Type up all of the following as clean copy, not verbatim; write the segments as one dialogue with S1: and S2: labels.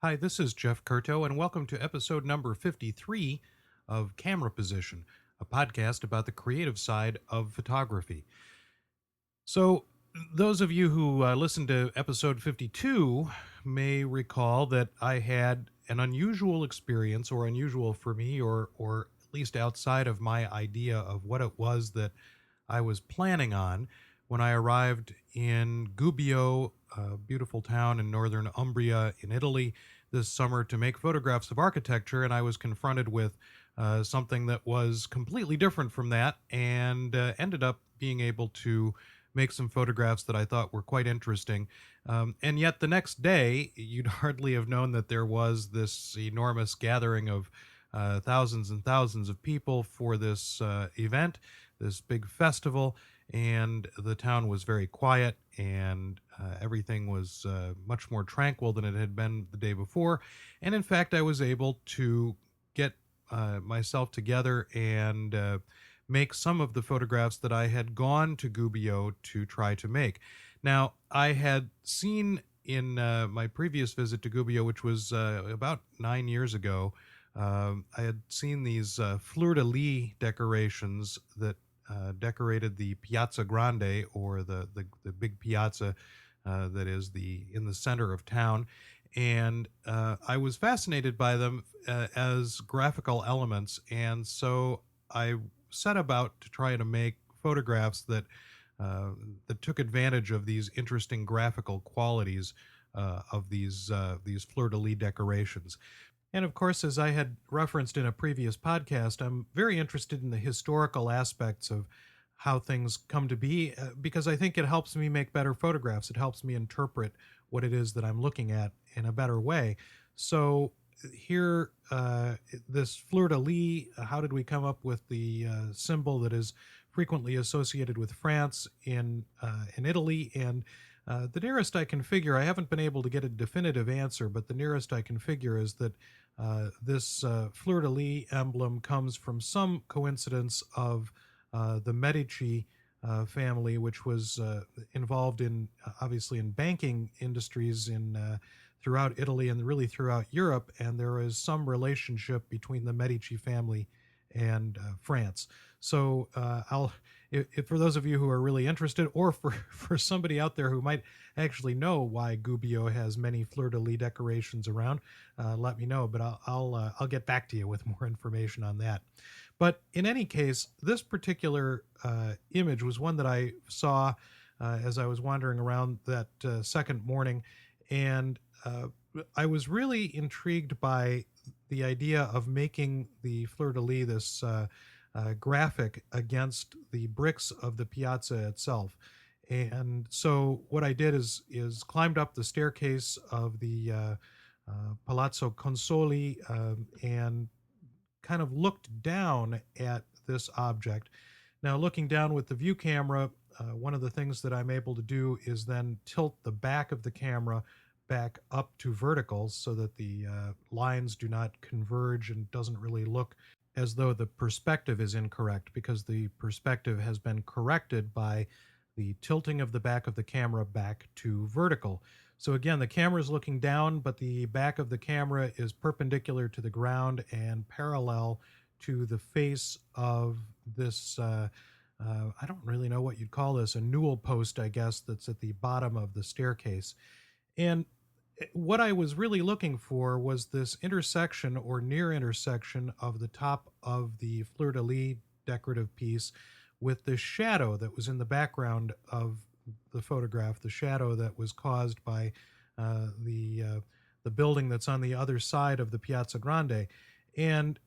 S1: Hi, this is Jeff Curto, and welcome to episode number 53 of Camera Position, a podcast about the creative side of photography. So, those of you who listened to episode 52 may recall that I had an unusual experience, or unusual for me, or at least outside of my idea of what it was that I was planning on when I arrived in Gubbio, a beautiful town in northern Umbria in Italy, this summer to make photographs of architecture. And I was confronted with something that was completely different from that, and ended up being able to make some photographs that I thought were quite interesting. And yet the next day, you'd hardly have known that there was this enormous gathering of thousands and thousands of people for this event, this big festival, and the town was very quiet, and everything was much more tranquil than it had been the day before. And in fact, I was able to get myself together and make some of the photographs that I had gone to Gubbio to try to make. Now, I had seen in my previous visit to Gubbio, which was about 9 years ago, I had seen these fleur-de-lis decorations that decorated the Piazza Grande, or the big piazza that is in the center of town. And I was fascinated by them as graphical elements, and so I set about to try to make photographs that took advantage of these interesting graphical qualities of these fleur-de-lis decorations. And of course, as I had referenced in a previous podcast, I'm very interested in the historical aspects of how things come to be, because I think it helps me make better photographs. It helps me interpret what it is that I'm looking at in a better way. So here, this fleur-de-lis, how did we come up with the symbol that is frequently associated with France in Italy? And the nearest I can figure, I haven't been able to get a definitive answer, but the nearest I can figure is that this fleur-de-lis emblem comes from some coincidence of the Medici family, which was involved in, obviously, in banking industries in throughout Italy and really throughout Europe. And there is some relationship between the Medici family and France. So if for those of you who are really interested, or for somebody out there who might actually know why Gubbio has many fleur-de-lis decorations around, let me know. But I'll get back to you with more information on that. But in any case, this particular image was one that I saw as I was wandering around that second morning, and I was really intrigued by the idea of making the fleur-de-lis this graphic against the bricks of the piazza itself. And so what I did is climbed up the staircase of the Palazzo Consoli, and kind of looked down at this object. Now, looking down with the view camera, one of the things that I'm able to do is then tilt the back of the camera back up to vertical so that the lines do not converge and doesn't really look as though the perspective is incorrect, because the perspective has been corrected by the tilting of the back of the camera back to vertical. So again, the camera is looking down, but the back of the camera is perpendicular to the ground and parallel to the face of this, I don't really know what you'd call this, a newel post, I guess, that's at the bottom of the staircase. And what I was really looking for was this intersection, or near intersection, of the top of the fleur-de-lis decorative piece with the shadow that was in the background of the photograph, the shadow that was caused by the building that's on the other side of the Piazza Grande. And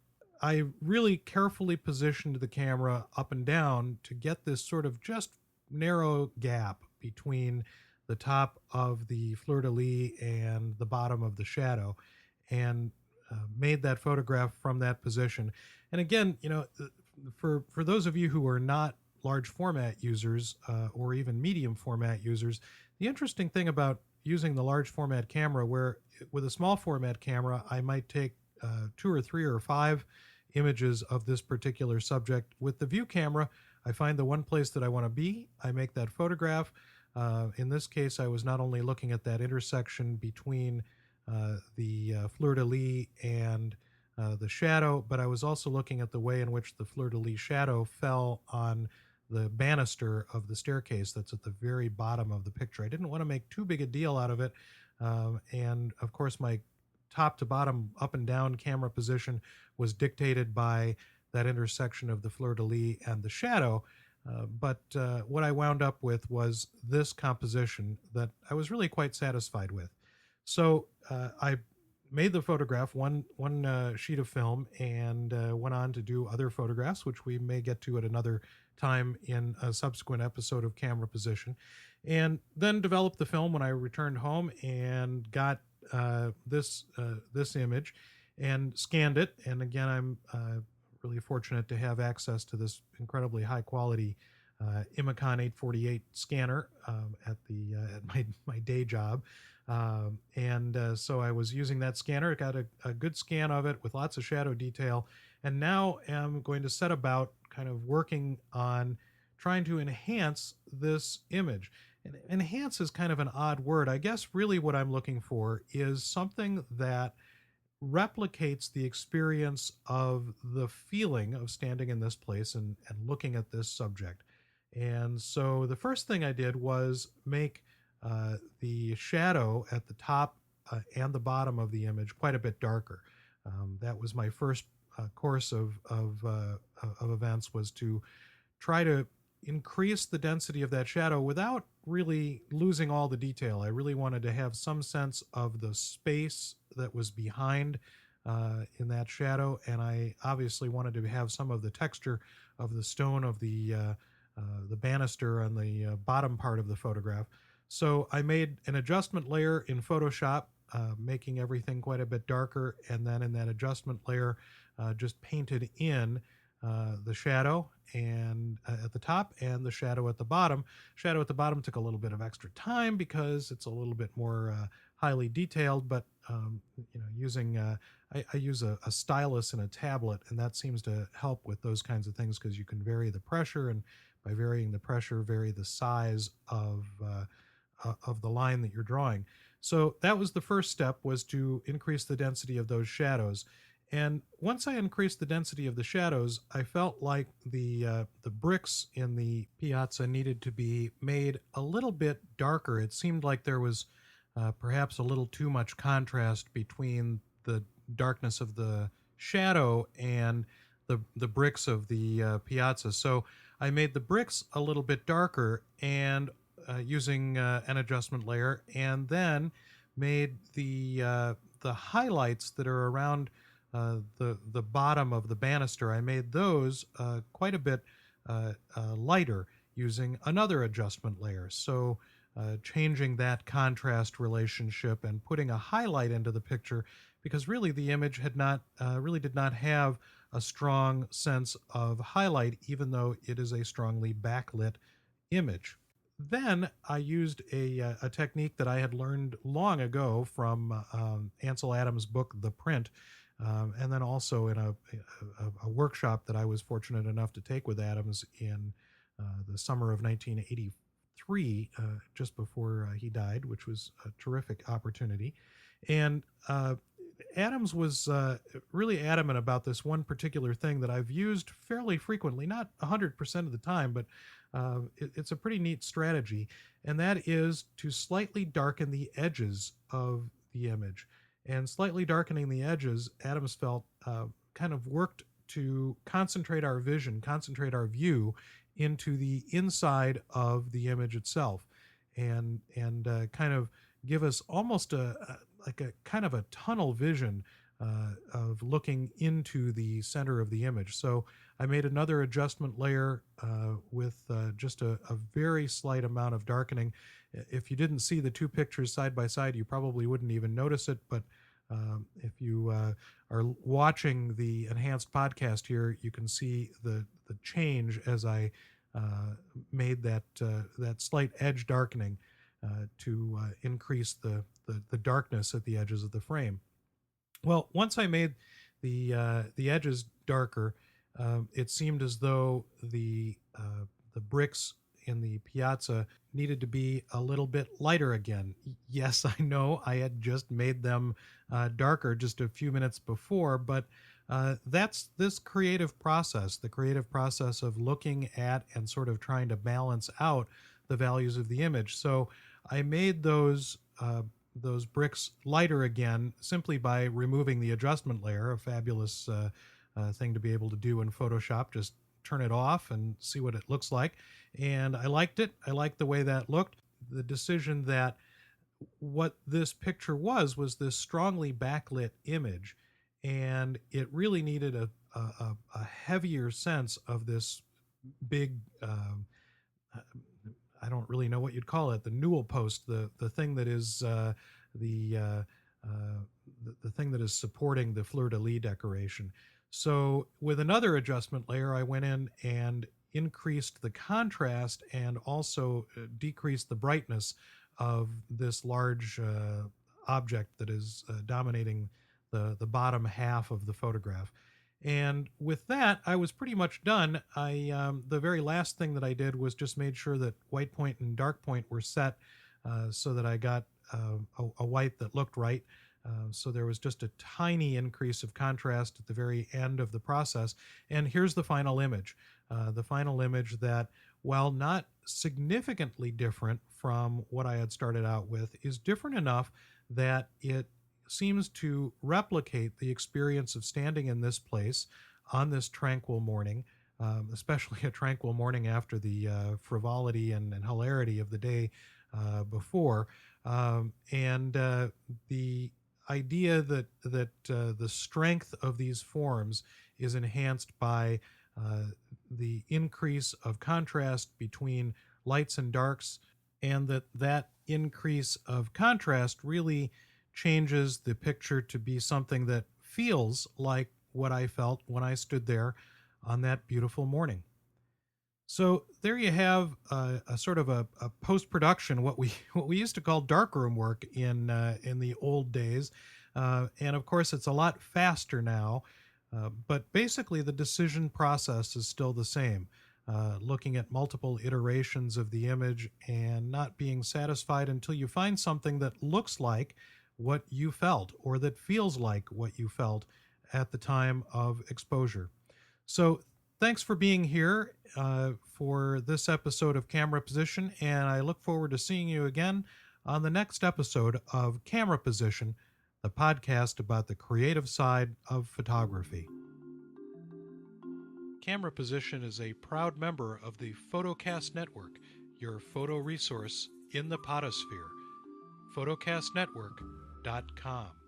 S1: I really carefully positioned the camera up and down to get this sort of just narrow gap between the top of the fleur-de-lis and the bottom of the shadow, and made that photograph from that position. And again, for those of you who are not large format users, or even medium format users, the interesting thing about using the large format camera, where with a small format camera I might take 2 or 3 or 5 images of this particular subject, with the view camera I find the one place that I want to be, I make that photograph. In this case, I was not only looking at that intersection between the fleur-de-lis and the shadow, but I was also looking at the way in which the fleur-de-lis shadow fell on the banister of the staircase that's at the very bottom of the picture. I didn't want to make too big a deal out of it. And of course, my top to bottom, up and down camera position was dictated by that intersection of the fleur-de-lis and the shadow. But what I wound up with was this composition that I was really quite satisfied with. So I made the photograph, one sheet of film, and went on to do other photographs, which we may get to at another time in a subsequent episode of Camera Position, and then developed the film when I returned home and got this image and scanned it. And again, I'm really fortunate to have access to this incredibly high quality Imicon 848 scanner at my day job. So I was using that scanner, got a good scan of it with lots of shadow detail, and now am going to set about kind of working on trying to enhance this image. And enhance is kind of an odd word. I guess really what I'm looking for is something that replicates the experience of the feeling of standing in this place and looking at this subject. And so the first thing I did was make the shadow at the top and the bottom of the image quite a bit darker. That was my first course of events, was to try to increase the density of that shadow without really losing all the detail. I really wanted to have some sense of the space that was behind in that shadow, and I obviously wanted to have some of the texture of the stone of the banister on the bottom part of the photograph. So I made an adjustment layer in Photoshop, making everything quite a bit darker, and then in that adjustment layer, just painted in the shadow and at the top and the shadow at the bottom. Shadow at the bottom took a little bit of extra time because it's a little bit more highly detailed, but using I use a stylus and a tablet, and that seems to help with those kinds of things because you can vary the pressure, and by varying the pressure, vary the size of the line that you're drawing. So that was the first step, was to increase the density of those shadows. And once I increased the density of the shadows, I felt like the bricks in the piazza needed to be made a little bit darker. It seemed like there was perhaps a little too much contrast between the darkness of the shadow and the bricks of the piazza. So I made the bricks a little bit darker, and using an adjustment layer, and then made the highlights that are around the bottom of the banister. I made those quite a bit lighter using another adjustment layer. So changing that contrast relationship and putting a highlight into the picture, because really the image had not really did not have a strong sense of highlight, even though it is a strongly backlit image. Then I used a technique that I had learned long ago from Ansel Adams' book, The Print, and then also in a workshop that I was fortunate enough to take with Adams in the summer of 1983, just before he died, which was a terrific opportunity. And Adams was really adamant about this one particular thing that I've used fairly frequently, not 100% of the time, but it's a pretty neat strategy, and that is to slightly darken the edges of the image. And slightly darkening the edges, Adams felt, kind of worked to concentrate our vision, concentrate our view into the inside of the image itself, and kind of give us almost like a kind of a tunnel vision of looking into the center of the image. So I made another adjustment layer with just a very slight amount of darkening. If you didn't see the two pictures side by side, you probably wouldn't even notice it. But if you are watching the enhanced podcast here, you can see the change as I made that slight edge darkening to increase the darkness at the edges of the frame. Well, once I made the edges darker, it seemed as though the bricks in the piazza needed to be a little bit lighter again. Yes, I know I had just made them darker just a few minutes before, but that's this creative process, the creative process of looking at and sort of trying to balance out the values of the image. So I made those bricks lighter again simply by removing the adjustment layer, a fabulous thing to be able to do in Photoshop. Just turn it off and see what it looks like. And I liked it. I liked the way that looked. The decision that what this picture was this strongly backlit image, and it really needed a heavier sense of this big I don't really know what you'd call it, the newel post, the thing that is the, uh, the thing that is supporting the fleur de lis decoration. So with another adjustment layer, I went in and increased the contrast and also decreased the brightness of this large object that is dominating the bottom half of the photograph. And with that, I was pretty much done. The very last thing that I did was just made sure that white point and dark point were set so that I got a white that looked right. So there was just a tiny increase of contrast at the very end of the process. And here's the final image. The final image that, while not significantly different from what I had started out with, is different enough that it seems to replicate the experience of standing in this place on this tranquil morning, especially a tranquil morning after the frivolity and hilarity of the day before. And the idea that the strength of these forms is enhanced by the increase of contrast between lights and darks, and that increase of contrast really changes the picture to be something that feels like what I felt when I stood there on that beautiful morning. So there you have a sort of a post production, what we what we used to call darkroom work in the old days, and of course it's a lot faster now. But basically, the decision process is still the same. Looking at multiple iterations of the image and not being satisfied until you find something that looks like what you felt or that feels like what you felt at the time of exposure. So thanks for being here for this episode of Camera Position, and I look forward to seeing you again on the next episode of Camera Position, the podcast about the creative side of photography. Camera Position is a proud member of the Photocast Network, your photo resource in the potosphere. photocastnetwork.com